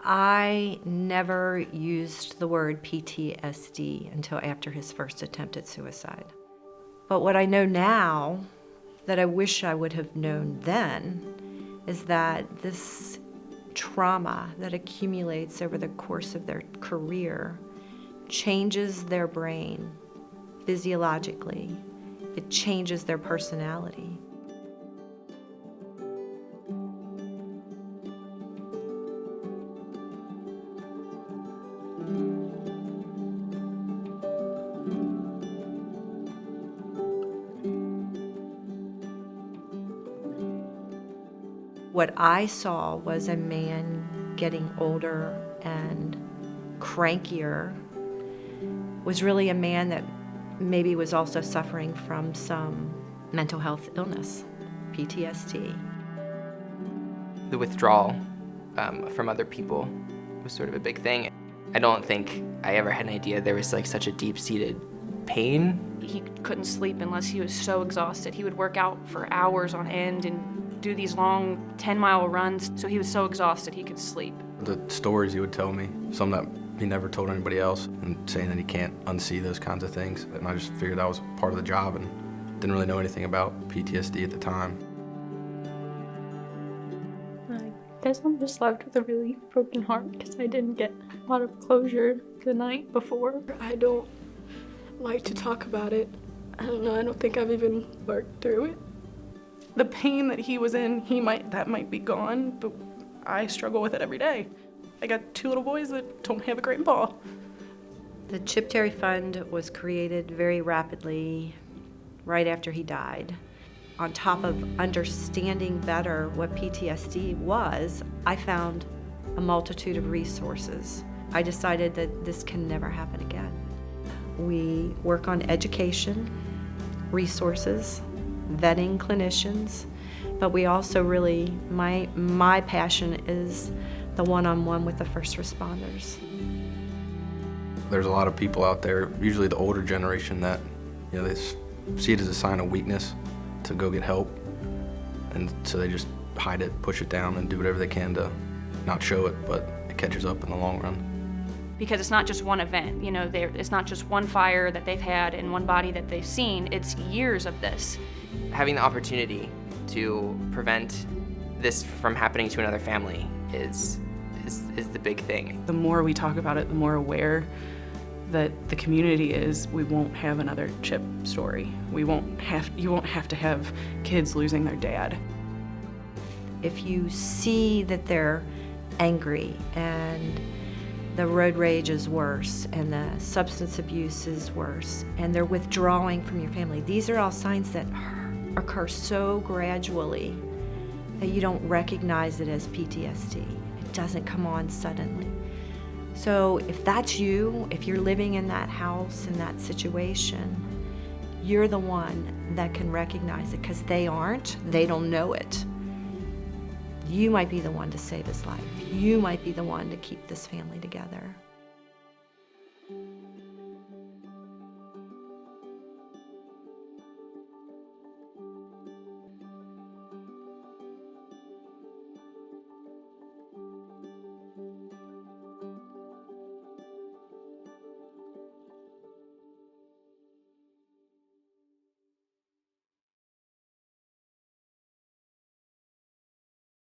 I never used the word PTSD until after his first attempt at suicide. But what I know now that I wish I would have known then is that this trauma that accumulates over the course of their career changes their brain physiologically. It changes their personality. What I saw was a man getting older and crankier, was really a man that maybe was also suffering from some mental health illness, PTSD. The withdrawal from other people was sort of a big thing. I don't think I ever had an idea there was like such a deep-seated pain. He couldn't sleep unless he was so exhausted. He would work out for hours on end and do these long 10-mile runs, so he was so exhausted he could sleep. The stories he would tell me, some that he never told anybody else, and saying that he can't unsee those kinds of things. And I just figured that was part of the job and didn't really know anything about PTSD at the time. I guess I'm just left with a really broken heart because I didn't get a lot of closure the night before. I don't like to talk about it. I don't know, I don't think I've even worked through it. The pain that he was in, that might be gone, but I struggle with it every day. I got 2 little boys that don't have a grandpa. The Chip Terry Fund was created very rapidly right after he died. On top of understanding better what PTSD was, I found a multitude of resources. I decided that this can never happen again. We work on education, resources, vetting clinicians, but we also really, my passion is the one-on-one with the first responders. There's a lot of people out there, usually the older generation, that they see it as a sign of weakness to go get help, and so they just hide it, push it down, and do whatever they can to not show it, but it catches up in the long run. Because it's not just one event, it's not just one fire that they've had and one body that they've seen, it's years of this. Having the opportunity to prevent this from happening to another family is the big thing. The more we talk about it, the more aware that the community is, we won't have another Chip story. You won't have to have kids losing their dad. If you see that they're angry and the road rage is worse and the substance abuse is worse and they're withdrawing from your family, these are all signs that occur so gradually that you don't recognize it as PTSD. It doesn't come on suddenly. So if that's you, if you're living in that house, in that situation, you're the one that can recognize it, because they don't know it. You might be the one to save his life. You might be the one to keep this family together.